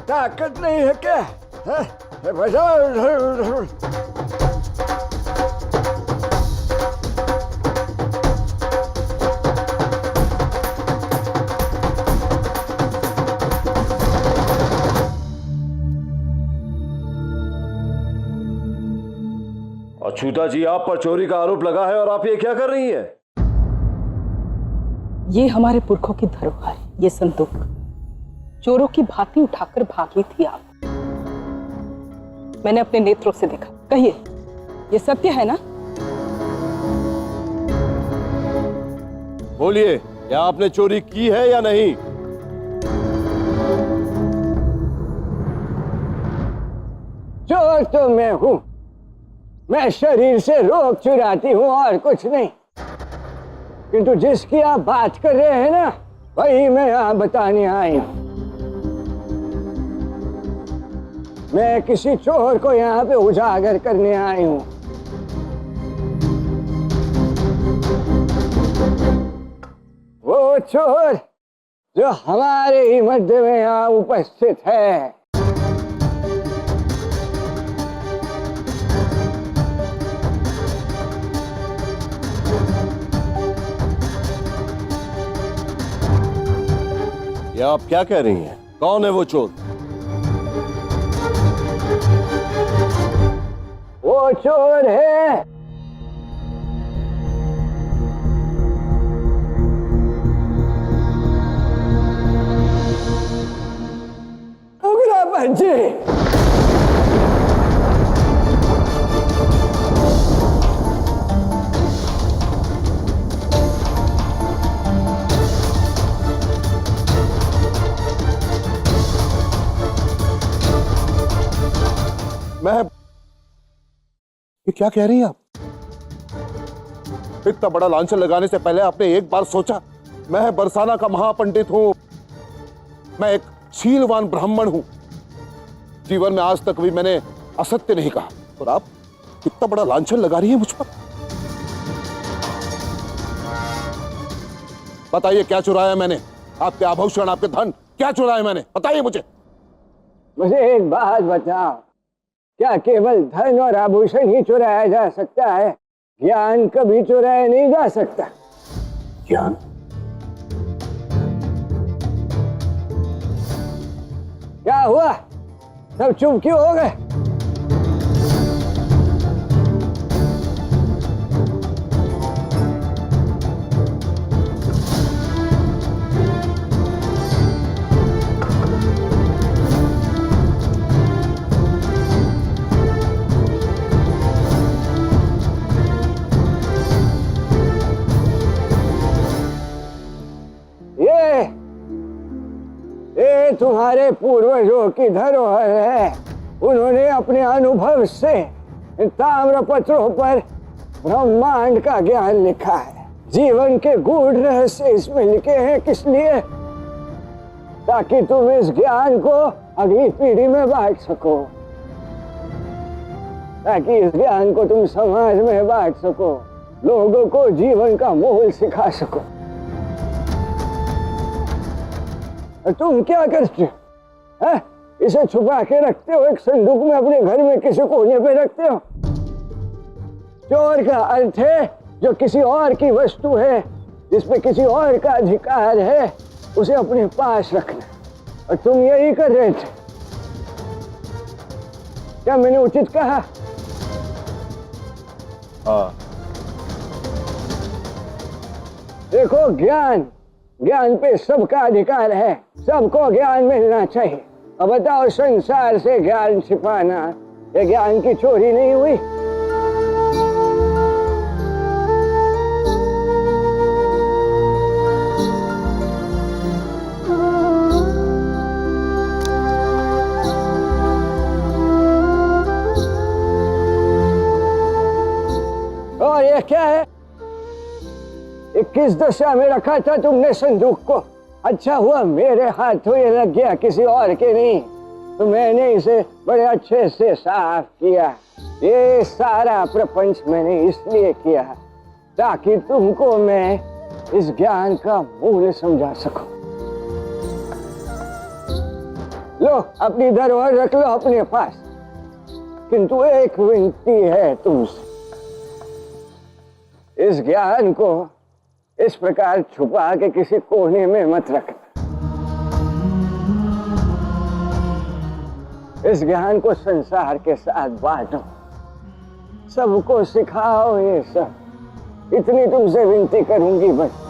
ताकत नहीं है क्या? बताओ। अछूता जी, आप पर चोरी का आरोप लगा है और आप ये क्या कर रही हैं? ये हमारे पुरखों की धरोहर है। ये संदूक चोरों की भांति उठाकर भागी थी आप। मैंने अपने नेत्रों से देखा। कहिए, ये सत्य है ना? बोलिए, क्या आपने चोरी की है या नहीं? चोर तो मैं हूं। मैं शरीर से रोग चुराती हूं और कुछ नहीं। किंतु जिसकी आप बात कर रहे हैं ना, वही मैं यहां बताने आई हूं। मैं किसी चोर को यहाँ पे उजागर करने आई हूं। वो चोर जो हमारे ही मध्य में यहाँ उपस्थित है। ये आप क्या कह रही हैं? कौन है वो चोर? वो चोर है उग्रपन जी। मैं ये क्या कह रही हैं आप? इतना बड़ा लांछन लगाने से पहले आपने एक बार सोचा? मैं बरसाना का महापंडित हूं। मैं एक शीलवान ब्राह्मण हूं। जीवन में आज तक भी मैंने असत्य नहीं कहा, और आप इतना बड़ा लांछन लगा रही हैं मुझ पर। बताइए, क्या चुराया मैंने? आपके आभूषण, आपके धन, क्या चुराया मैंने? बताइए मुझे। मुझे एक बात बताओ, क्या केवल धन और आभूषण ही चुराया जा सकता है? ज्ञान कभी चुराया नहीं जा सकता। ज्ञान? क्या हुआ? सब चुप क्यों हो गए? ये तुम्हारे पूर्वजों की धरोहर है। उन्होंने अपने अनुभव से ताम्रपत्रों पर ब्रह्मांड का ज्ञान लिखा है। जीवन के गूढ़ रहस्य इसमें लिखे हैं। किस लिए? ताकि तुम इस ज्ञान को अगली पीढ़ी में बांट सको, ताकि इस ज्ञान को तुम समाज में बांट सको, लोगों को जीवन का मूल सिखा सको। तुम क्या करते हो? इसे छुपा के रखते हो, एक संदूक में अपने घर में किसी कोने पे रखते हो। चोर का अर्थ है जो किसी और की वस्तु है, जिसपे किसी और का अधिकार है, उसे अपने पास रखना। और तुम यही कर रहे थे। क्या मैंने उचित कहा? हाँ। देखो, ज्ञान पे सबका अधिकार है। सबको ज्ञान मिलना चाहिए। अब बताओ, संसार से ज्ञान छिपाना, ये ज्ञान की चोरी नहीं हुई? और ये क्या है? 21 दशा में रखा था तुमने संदूक को। अच्छा हुआ मेरे हाथों ये लग गया, किसी और के नहीं। तो मैंने इसे बड़े अच्छे से साफ किया। ये सारा प्रपंच मैंने इसलिए किया ताकि तुमको मैं इस ज्ञान का मूल्य समझा सकूं। लो अपनी धरोहर रख लो अपने पास, किंतु एक विनती है तुमसे, इस ज्ञान को इस प्रकार छुपा के किसी कोने में मत रखना। इस ज्ञान को संसार के साथ बांटो, सबको सिखाओ ये सब, इतनी तुमसे विनती करूंगी बस।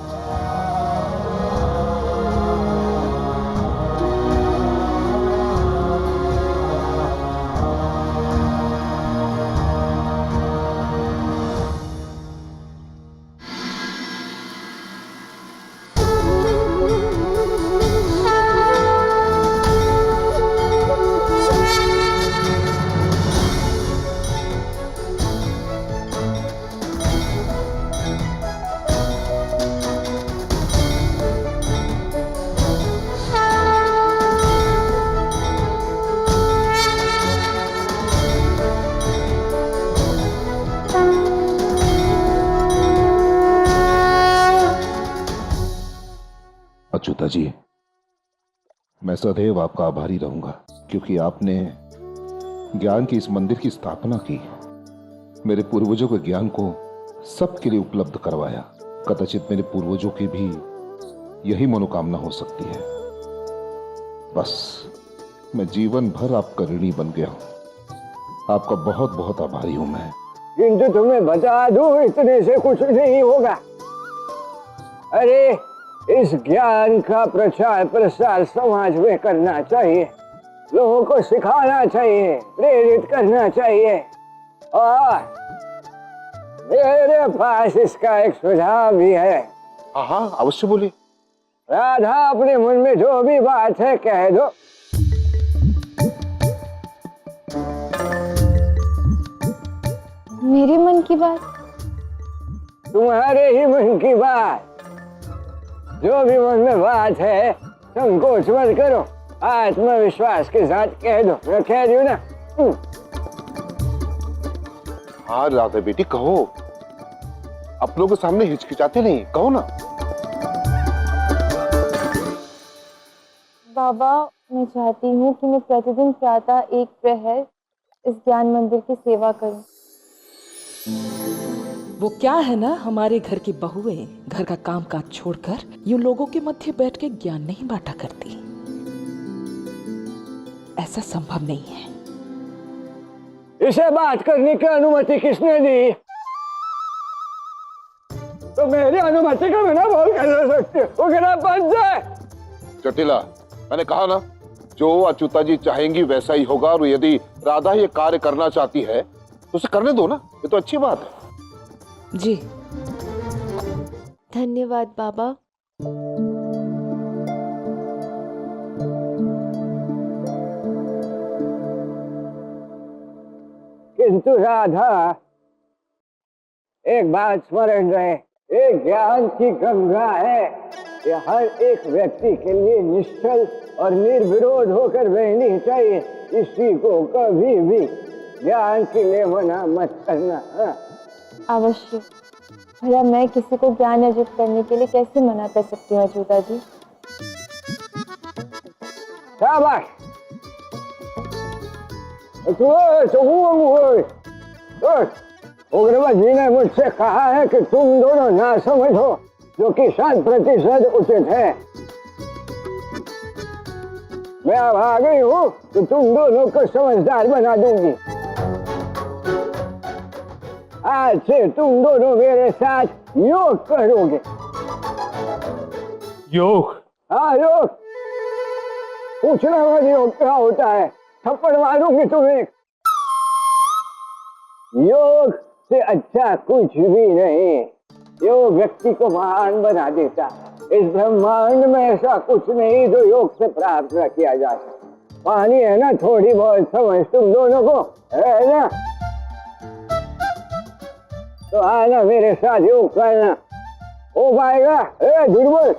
अच्युता जी, मैं सदैव आपका आभारी रहूंगा, क्योंकि आपने ज्ञान की इस मंदिर की स्थापना की, मेरे पूर्वजों के ज्ञान को सबके लिए उपलब्ध करवाया। कदाचित मेरे पूर्वजों की भी यही मनोकामना हो सकती है। बस मैं जीवन भर आपका ऋणी बन गया हूं। आपका बहुत बहुत आभारी हूं मैं। किंतु तुम्हें बता दूं, इतने से कुछ नहीं होगा। अरे इस ज्ञान का प्रचार प्रसार समाज में करना चाहिए, लोगों को सिखाना चाहिए, प्रेरित करना चाहिए। और मेरे पास इसका एक सुझाव भी है। हाँ हाँ, अवश्य बोलिए। राधा, अपने मन में जो भी बात है कह दो। मेरे मन की बात? तुम्हारे ही मन की बात, जो भी मन में बात है संकोच मत करो, आत्मविश्वास के साथ कह दो। मैं कह रही हूँ ना। हाँ राधा बेटी, कहो, अपनों के सामने हिचकिचाते नहीं, कहो ना। बाबा, मैं चाहती हूँ कि मैं प्रतिदिन प्रातः एक प्रहर इस ज्ञान मंदिर की सेवा करूँ। वो क्या है ना, हमारे घर की बहुएं घर का काम काज छोड़कर यूं लोगों के मध्य बैठ के ज्ञान नहीं बांटा करती। ऐसा संभव नहीं है। इसे बात करने की अनुमति किसने दी? तो मेरी अनुमति का बिना बोल कैसे सकते हो? बन जाए। जटिला, मैंने कहा ना, जो अच्युता जी चाहेंगी वैसा ही होगा। और यदि राधा ये कार्य करना चाहती है तो उसे करने दो ना, ये तो अच्छी बात है। जी धन्यवाद बाबा। किंतु राधा, एक बात स्मरण रहे, एक ज्ञान की गंगा है, ये हर एक व्यक्ति के लिए निश्चल और निर्विरोध होकर बहनी चाहिए। किसी को कभी भी ज्ञान के लिए मना मत करना। हाँ? अवश्य। भला मैं किसी को ज्ञान अर्जित करने के लिए कैसे मना कर सकती हूँ अच्युता जी? शाबाश। उग्रवत जी ने मुझसे कहा है कि तुम दोनों ना समझो, जो कि 100% उचित है। मैं अब आ गई हूँ तो तुम दोनों को समझदार बना दूंगी। आज से तुम दोनों मेरे साथ योग करोगे। योग? हाँ योग। पूछना मत योग क्या होता है, थप्पड़ मारूंगी तुम्हें। योग से अच्छा कुछ भी नहीं। योग व्यक्ति को महान बना देता है। इस ब्रह्मांड में ऐसा कुछ नहीं जो योग से प्राप्त न किया जा सके। पानी है ना, थोड़ी बहुत समझ तुम दोनों को है ना, तो आना मेरे साथ योग करना, हो पाएगा? दुर्बल।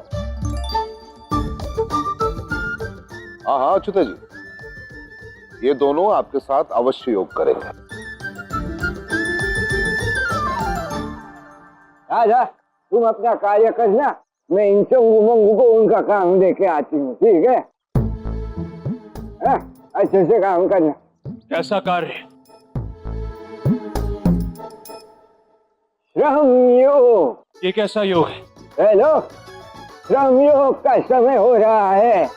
हाँ हाँ अच्युता जी, ये दोनों आपके साथ अवश्य योग करेंगे। राजा, तुम अपना कार्य करना, मैं इन चंगू मंगू को उनका काम दे के आती हूँ, ठीक है? हाँ, अच्छे से काम करना। कैसा कार्य? श्रम योग। ये कैसा योग है? हेलो, श्रम योग का समय हो रहा है।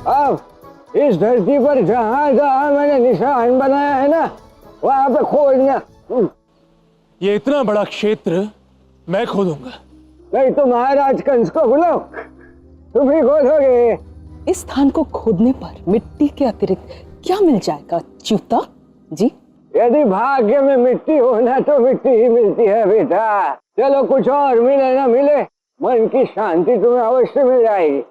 अब इस धरती पर जहां जहां मैंने निशान बनाया है ना, वहां पे खोदना। ये इतना बड़ा क्षेत्र मैं खोदूंगा। नहीं तो महाराज कंस को बुलाओ, तुम ही खोदोगे। इस स्थान को खोदने पर मिट्टी के अतिरिक्त क्या मिल जाएगा च्युता जी? यदि भाग्य में मिट्टी हो ना तो मिट्टी ही मिलती है बेटा। चलो, कुछ और मिले ना मिले, मन की शांति तुम्हें अवश्य मिल जाएगी।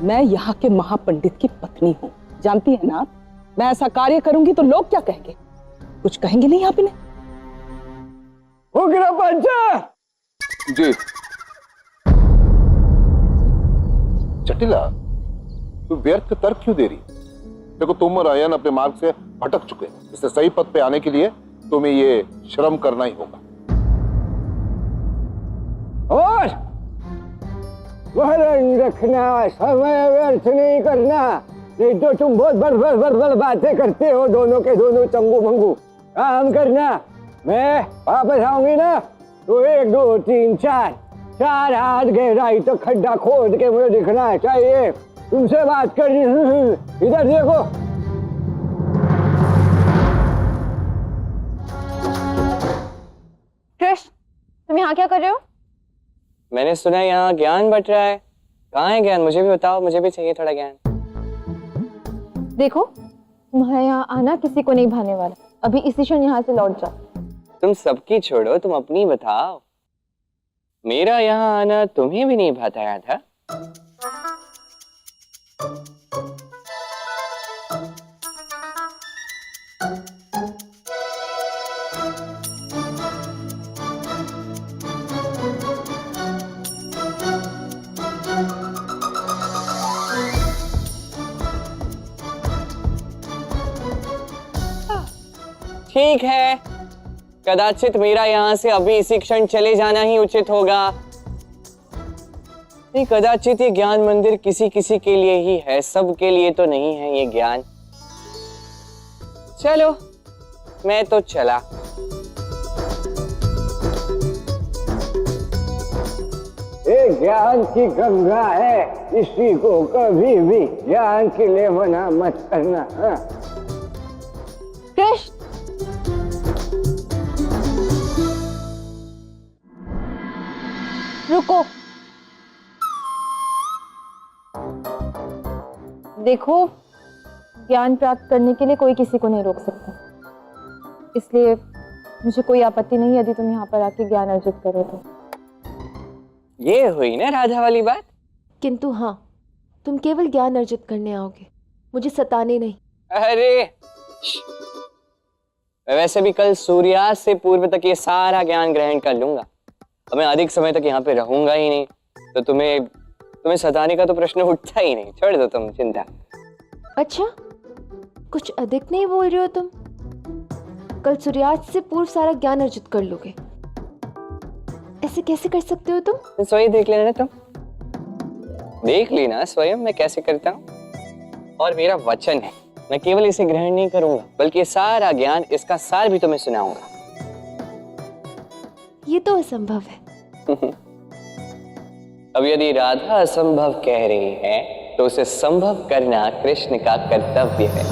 मैं यहाँ के महापंडित की पत्नी हूँ, जानती है ना आप? मैं ऐसा कार्य करूंगी तो लोग क्या कहेंगे? कुछ कहेंगे नहीं आप इन्हें? उग्र पंचा जी। जटिला, तू व्यर्थ तर्क क्यों दे रही? देखो, तुम और अयन अपने मार्ग से भटक चुके हैं। इससे सही पथ पे आने के लिए तुम्हें ये श्रम करना ही होगा। और वहन रखना, समय व्यर्थ नहीं करना, नहीं तो तुम बहुत बड़ बातें करते हो, दोनों के दोनों चंगू मंगू। काम करना। मैं वापस आऊंगी ना तो 1 2 3 4 हाथ गहराई तो खड्डा खोद के मुझे दिखना चाहिए। तुमसे बात करनी। इधर देखो। कृष्ण, तुम यहाँ क्या कर रहे हो? मैंने सुना है यहाँ ज्ञान बट रहा है। कहाँ है ज्ञान? मुझे भी बताओ, मुझे भी चाहिए थोड़ा ज्ञान। देखो, तुम्हारा यहाँ आना किसी को नहीं भाने वाला। अभी इसी क्षण यहाँ से लौट जाओ। तुम सबकी छोड़ो, तुम अपनी बताओ। मेरा यहाँ आना तुम्हें भी नहीं भाता था? ठीक है, कदाचित मेरा यहाँ से अभी इसी क्षण चले जाना ही उचित होगा। नहीं, कदाचित ये ज्ञान मंदिर किसी किसी के लिए ही है, सबके लिए तो नहीं है ये ज्ञान। चलो, मैं तो चला। ये ज्ञान की गंगा है, इसी को कभी भी ज्ञान के लिए मना मत करना। हाँ? कृष्ण, रुको। देखो, ज्ञान प्राप्त करने के लिए कोई किसी को नहीं रोक सकता, इसलिए मुझे कोई आपत्ति नहीं यदि तुम यहाँ पर आके ज्ञान अर्जित करो तो। ये हुई ना राधा वाली बात। किंतु हाँ, तुम केवल ज्ञान अर्जित करने आओगे, मुझे सताने नहीं। अरे, मैं वैसे भी कल सूर्यास्त से पूर्व तक ये सारा ज्ञान ग्रहण कर लूंगा। अब मैं अधिक समय तक यहाँ पे रहूंगा ही नहीं, तो तुम्हें सताने का तो प्रश्न उठता ही नहीं। छोड़ दो तुम चिंता। अच्छा, कुछ अधिक नहीं बोल रहे हो तुम? कल सूर्यास्त से पूर्व सारा ज्ञान अर्जित कर लोगे, ऐसे कैसे कर सकते हो तुम? स्वयं देख लेना तुम, देख लेना स्वयं मैं कैसे करता हूँ। और मेरा वचन है, मैं केवल इसे ग्रहण नहीं करूंगा, बल्कि ये सारा ज्ञान, इसका सार भी तुम्हें सुनाऊंगा। ये तो असंभव है। अब यदि राधा असंभव कह रही है तो उसे संभव करना कृष्ण का कर्तव्य है।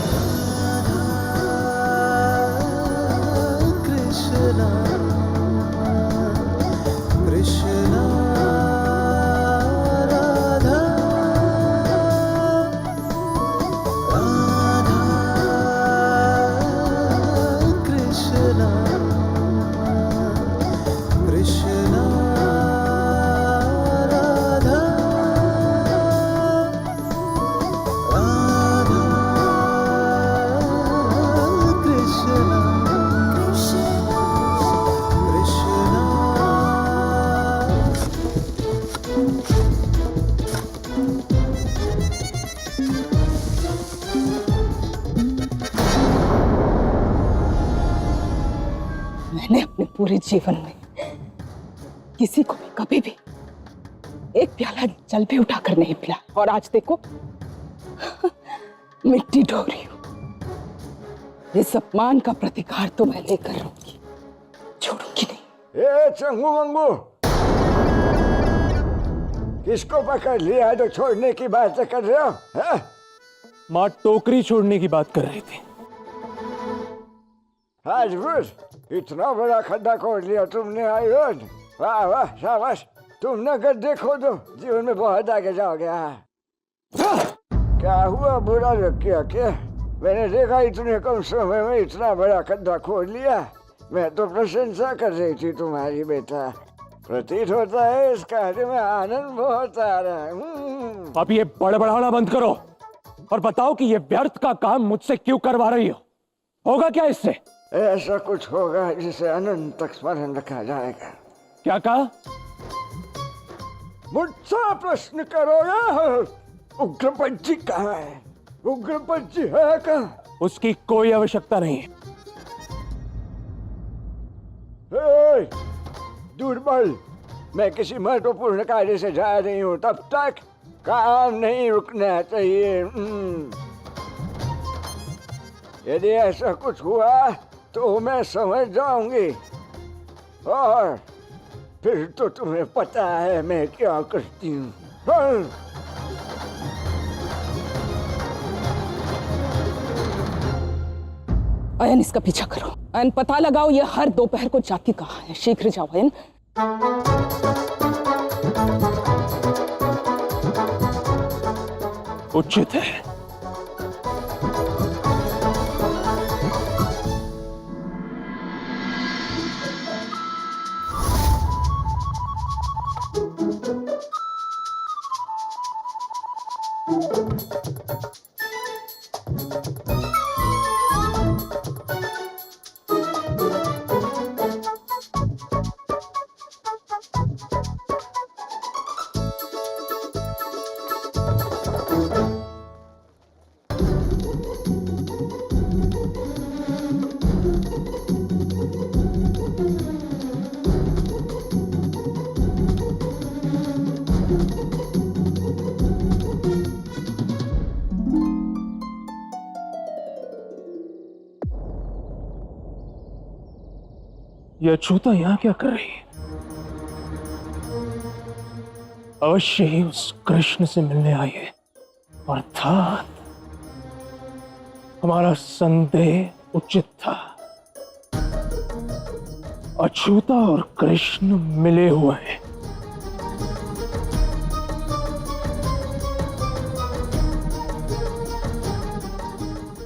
मैंने अपने पूरे जीवन में किसी को भी कभी भी एक प्याला जल भी उठाकर नहीं पिला, और आज देखो मिट्टी ढो रही हूं। इस अपमान का प्रतिकार तो मैं लेकर रहूंगी, छोड़ूंगी नहीं। ए चंगू मंगू, किसको पकड़ लिया जो छोड़ने की बात कर रहे हो? है? माँ टोकरी छोड़ने की बात कर रही थी। आज इतना बड़ा खड्डा खोद लिया तुमने आयुध। वाह वाह, शाबाश। तुमने गड्ढे खोदो, जीवन में बहुत आगे जाओगे। क्या हुआ, बुरा लग गया क्या? मैंने देखा इतने कम समय में इतना बड़ा खड्डा खोद लिया। मैं तो प्रशंसा कर रही थी तुम्हारी बेटा। प्रतीत होता है इस कार्य में आनंद बहुत आ रहा है। आप ये बड़बड़ाना बंद करो और बताओ कि ये व्यर्थ का काम मुझसे क्यों करवा रही हो? होगा क्या इससे? ऐसा कुछ होगा जिसे अनंत तक स्मरण रखा जाएगा। क्या कहा? मुझसे प्रश्न करोगे? उग्रपंची कहाँ है? उग्रपंची है कहाँ? उसकी कोई आवश्यकता नहीं है। दुर्बल, मैं किसी महत्वपूर्ण कार्य से जा रही हूँ, तब तक काम नहीं रुकना चाहिए। यदि ऐसा कुछ हुआ तो मैं समझ जाऊंगी, और फिर तो तुम्हें पता है मैं क्या करती हूँ। अयन, इसका पीछा करो। अयन, पता लगाओ ये हर दोपहर को जाती कहाँ है। शीघ्र जाओ अयन। उचित है। यह अछूता यहां क्या कर रही है? अवश्य ही उस कृष्ण से मिलने आई है, अर्थात हमारा संदेह उचित था। अछूता और कृष्ण मिले हुए हैं।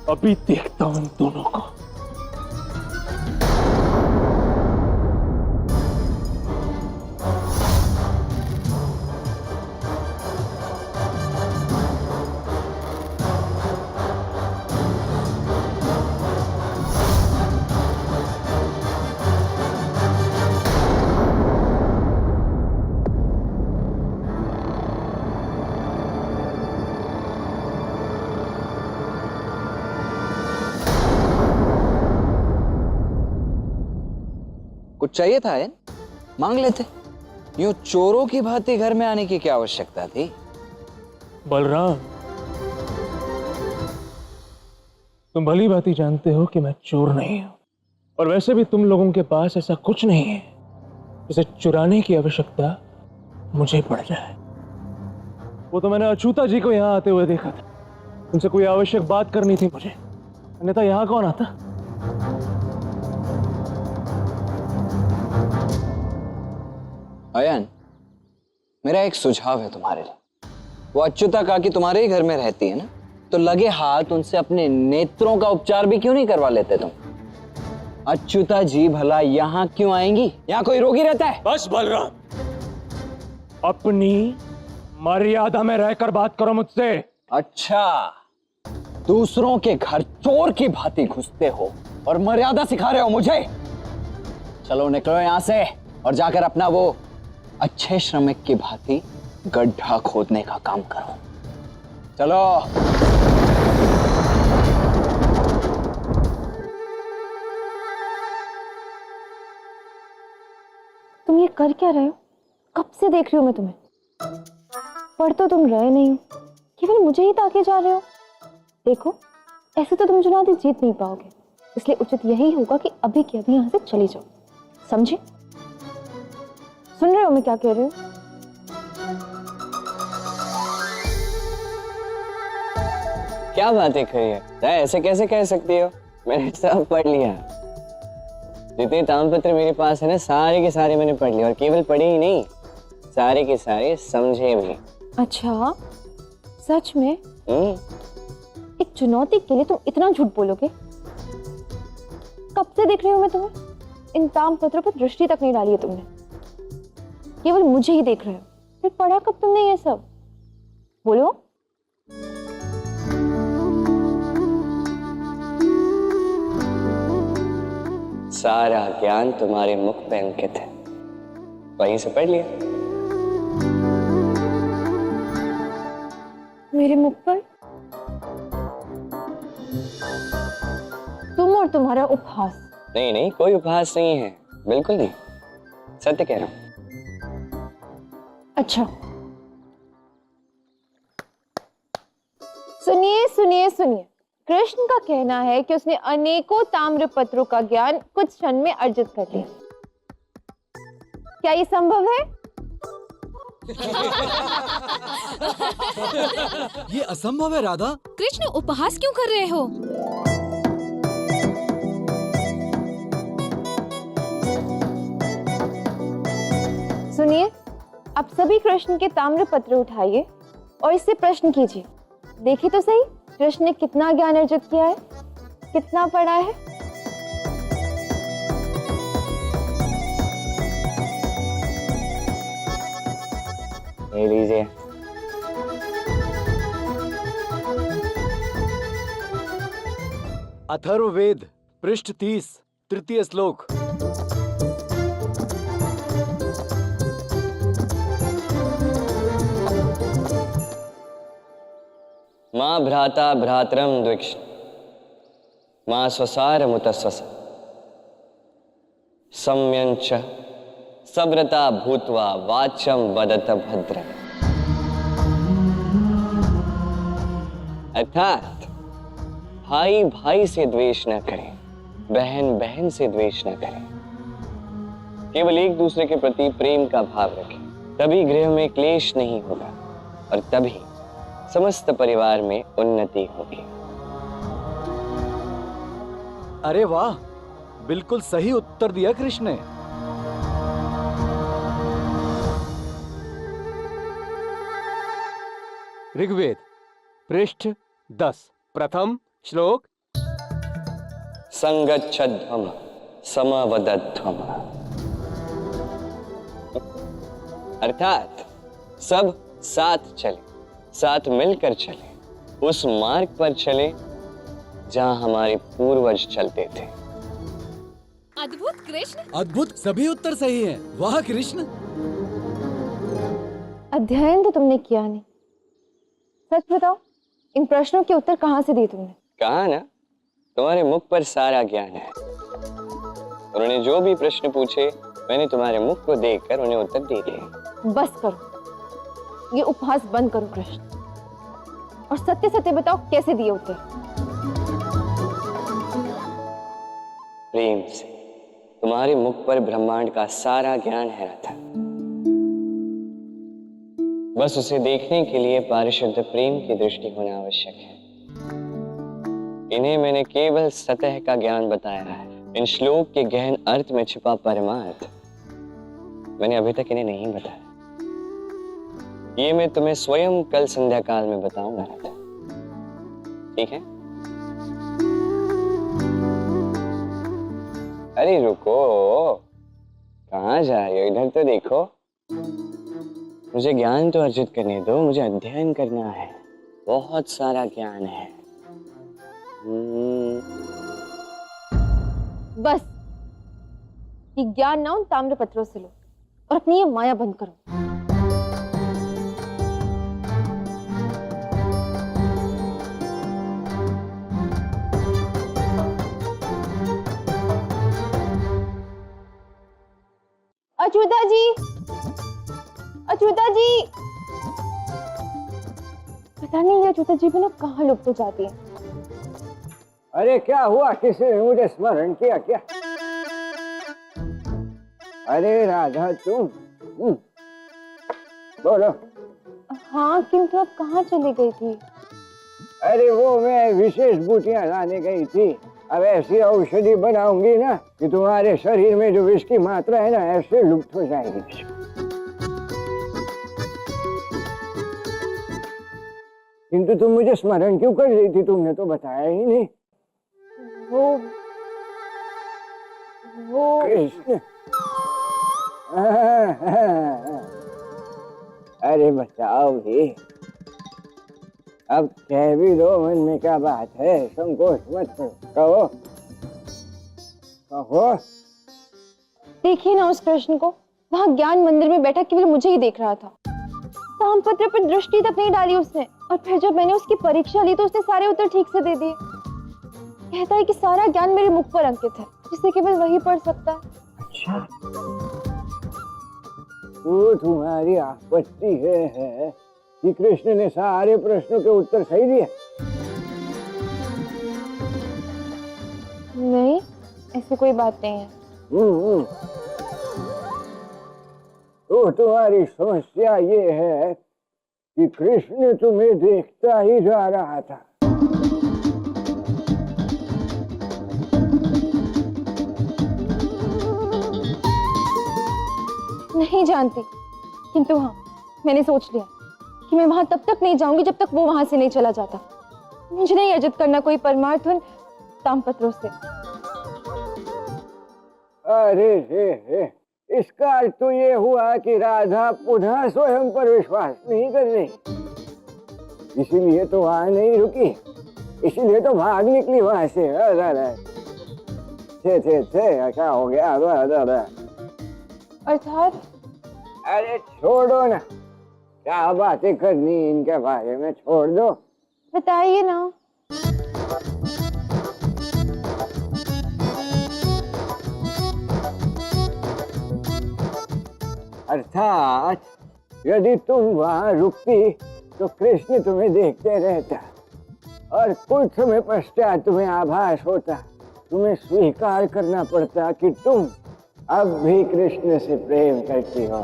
अभी देखता हूं इन दोनों को। कुछ चाहिए था यार, मांग लेते। यूं चोरों की भांति घर में आने की क्या आवश्यकता थी? बलराम, तुम भली भांति जानते हो कि मैं चोर नहीं हूं, और वैसे भी तुम लोगों के पास ऐसा कुछ नहीं है जिसे चुराने की आवश्यकता मुझे पड़ जाए। वो तो मैंने अछूता जी को यहां आते हुए देखा था। उनसे कोई आवश्यक बात करनी थी मुझे, अन्यथा यहां कौन आता? अयन, मेरा एक सुझाव है तुम्हारे लिए। वो अच्युता काकी तुम्हारे ही घर में रहती है ना, तो लगे हाथ उनसे अपने नेत्रों का उपचार भी क्यों नहीं करवा लेते तुम? अच्युता जी भला यहाँ क्यों आएंगी? यहाँ कोई रोगी रहता है? बस बलराम, अपनी मर्यादा में रहकर बात करो मुझसे। अच्छा, दूसरों के घर चोर की भांति घुसते हो और मर्यादा सिखा रहे हो मुझे? चलो निकलो यहाँ से और जाकर अपना वो अच्छे श्रमिक की भांति गड्ढा खोदने का काम करो। चलो। कर क्या रहे हो? कब से देख रही हूँ मैं तुम्हें। पढ़ तो तुम रहे नहीं हो, केवल मुझे ही ताके जा रहे हो। देखो, ऐसे तो तुम चुनौती जीत नहीं पाओगे, इसलिए उचित यही होगा कि अभी के अभी यहाँ से चली जाओ, समझे? सुन रहे हो मैं क्या कह रही हूँ? क्या बातें करी है? ऐसे कैसे कह सकती हो? मैंने सब पढ़ लिया। जितने तामपत्र मेरे पास है ना, सारे के सारे मैंने पढ़ लिए, और केवल पढ़े ही नहीं, सारे के सारे समझे भी। अच्छा, सच में? एक चुनौती के लिए तुम इतना झूठ बोलोगे? कब से देख रही हूँ मैं तुम्हें, इन तामपत्रों पर दृष्टि तक नहीं डाली है तुमने, केवल मुझे ही देख रहे हो। फिर पढ़ा कब तुमने ये सब? बोलो। सारा ज्ञान तुम्हारे मुख पे अंकित है, वहीं से पढ़ लिया। मेरे मुख पर? तुम और तुम्हारा उपहास। नहीं नहीं, कोई उपहास नहीं है, बिल्कुल नहीं, सत्य कह रहा हूं। अच्छा, सुनिए सुनिए सुनिए, कृष्ण का कहना है कि उसने अनेकों ताम्रपत्रों का ज्ञान कुछ क्षण में अर्जित कर लिया। क्या ये संभव है? ये असंभव है राधा। कृष्ण, उपहास क्यों कर रहे हो? सुनिए, अब सभी कृष्ण के ताम्रपत्र उठाइए और इससे प्रश्न कीजिए। देखिए तो सही, कृष्ण ने कितना ज्ञान अर्जित किया है, कितना पढ़ा है। ये लीजिए। अथर्ववेद पृष्ठ 30 तृतीय श्लोक। माँ भ्राता भ्रातरम द्विक्ष, माँ स्वसार मुतस्वस, सम्यंच सब्रता भूत्वा वाच्यम वदत भद्र। अर्थात भाई भाई से द्वेष न करे, बहन बहन से द्वेष न करे, केवल एक दूसरे के प्रति प्रेम का भाव रखें, तभी गृह में क्लेश नहीं होगा और तभी समस्त परिवार में उन्नति होगी। अरे वाह, बिल्कुल सही उत्तर दिया कृष्ण ने। ऋग्वेद पृष्ठ 10 प्रथम श्लोक। संगच्छध्वम समवदध्वम, अर्थात सब साथ चले, साथ मिलकर चले, उस मार्ग पर चले जहां हमारे पूर्वज चलते थे। अद्भुत कृष्ण। अद्भुत, सभी उत्तर सही हैं। वाह कृष्ण। अध्ययन तो तुमने किया नहीं, सच बताओ, इन प्रश्नों के उत्तर कहाँ से दिए तुमने? कहा ना, तुम्हारे मुख पर सारा ज्ञान है। उन्होंने जो भी प्रश्न पूछे, मैंने तुम्हारे मुख को देखकर उन्हें उत्तर दे दिए। बस करो, ये उपहास बंद करो कृष्ण, और सत्य सत्य बताओ कैसे दिए उत्तर। प्रेम से। तुम्हारे मुख पर ब्रह्मांड का सारा ज्ञान है राधा। बस उसे देखने के लिए पारिशुद्ध प्रेम की दृष्टि होना आवश्यक है। इन्हें मैंने केवल सतह का ज्ञान बताया है। इन श्लोक के गहन अर्थ में छिपा परमार्थ मैंने अभी तक इन्हें नहीं बताया। ये मैं तुम्हें स्वयं कल संध्या काल में बताऊंगा राधा, ठीक है? अरे रुको, कहाँ जा रही हो? इधर तो देखो, मुझे ज्ञान तो अर्जित करने दो, मुझे अध्ययन करना है, बहुत सारा ज्ञान है। बस ये ज्ञान ना उन ताम्रपत्रों से लो और अपनी ये माया बंद करो। अच्युता जी, अच्युता जी, पता नहीं ये अच्युता जी भी ना कहाँ लुप्त हो जाती है। अरे क्या हुआ, किसी ने मुझे स्मरण किया क्या? अरे राधा तुम बोलो। हाँ, किंतु अब कहाँ चली गई थी? अरे वो मैं विशेष बूटियां लाने गई थी। अब ऐसी औषधि बनाऊंगी ना कि तुम्हारे शरीर में जो विष की मात्रा है ना ऐसे लुप्त हो जाएगी। किंतु तुम मुझे स्मरण क्यों कर रही थी? तुमने तो बताया ही नहीं। वो कृष्ण। अरे बताओ भी, अब कह भी दो, मन में क्या बात है, संकोच मत करो, कहो। देखिए ना उस कृष्ण को, वहाँ ज्ञान मंदिर में बैठा केवल मुझे ही देख रहा था। तामपत्र पर दृष्टि तक नहीं डाली उसने, और फिर जब मैंने उसकी परीक्षा ली तो उसने सारे उत्तर ठीक से दे दिए। कहता है कि सारा ज्ञान मेरे मुख पर अंकित है, जिसे केवल वही पढ़ सकता है। अच्छा, तो तुम्हारी आपत्ति है कि कृष्ण ने सारे प्रश्नों के उत्तर सही दिए? नहीं, ऐसी कोई बात नहीं है। तो तुम्हारी समस्या ये है कि कृष्ण तुम्हें देखता ही जा रहा था। नहीं जानती, किंतु हाँ, मैंने सोच लिया कि मैं वहां तब तक नहीं जाऊंगी जब तक वो वहां से नहीं चला जाता। मुझे नहीं अर्जित करना कोई परमार्थ उन तामपत्रों से। अरे रे, इसका अर्थ तो ये हुआ कि राधा पुनः स्वयं पर विश्वास नहीं कर रही, इसीलिए तो वहां नहीं रुकी, इसीलिए तो भाग निकली वहां से। थे क्या हो गया? अर्थात? अरे छोड़ो ना, क्या बातें करनी इनके बारे में, छोड़ दो। बताइए ना। अर्थात यदि तुम वहां रुकती तो कृष्ण तुम्हें देखते रहता, और कुछ समय पश्चात तुम्हें आभास होता, तुम्हें स्वीकार करना पड़ता कि तुम अब भी कृष्ण से प्रेम करती हो।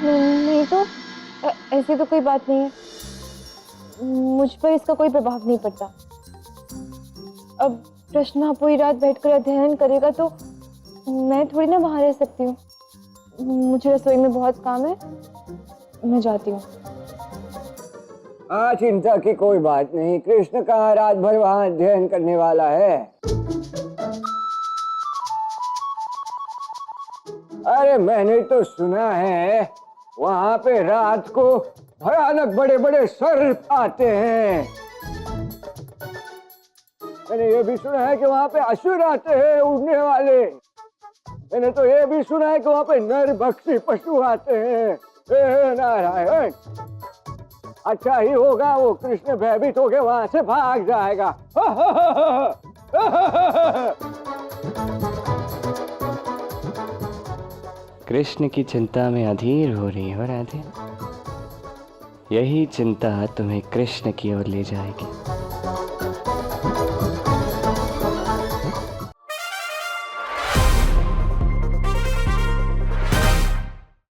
नहीं तो ऐसी तो कोई बात नहीं है, मुझ पर इसका कोई प्रभाव नहीं पड़ता। अब कृष्ण वहाँ पूरी रात बैठकर अध्ययन करेगा तो मैं थोड़ी ना वहां रह सकती हूँ। मुझे रसोई में बहुत काम है, मैं जाती हूँ। हाँ, चिंता की कोई बात नहीं, कृष्ण कहाँ रात भर वहां अध्ययन करने वाला है। अरे मैंने तो सुना है वहां पे रात को भयानक बड़े बड़े सर्प आते हैं। मैंने ये भी सुना है कि वहां पे असुर आते हैं उड़ने वाले। मैंने तो ये भी सुना है कि वहां पे नरभक्षी पशु आते हैं। हे नारायण, अच्छा ही होगा वो कृष्ण भयभीत होके वहां से भाग जाएगा। कृष्ण की चिंता में अधीर हो रही हो राधे, यही चिंता तुम्हें कृष्ण की ओर ले जाएगी।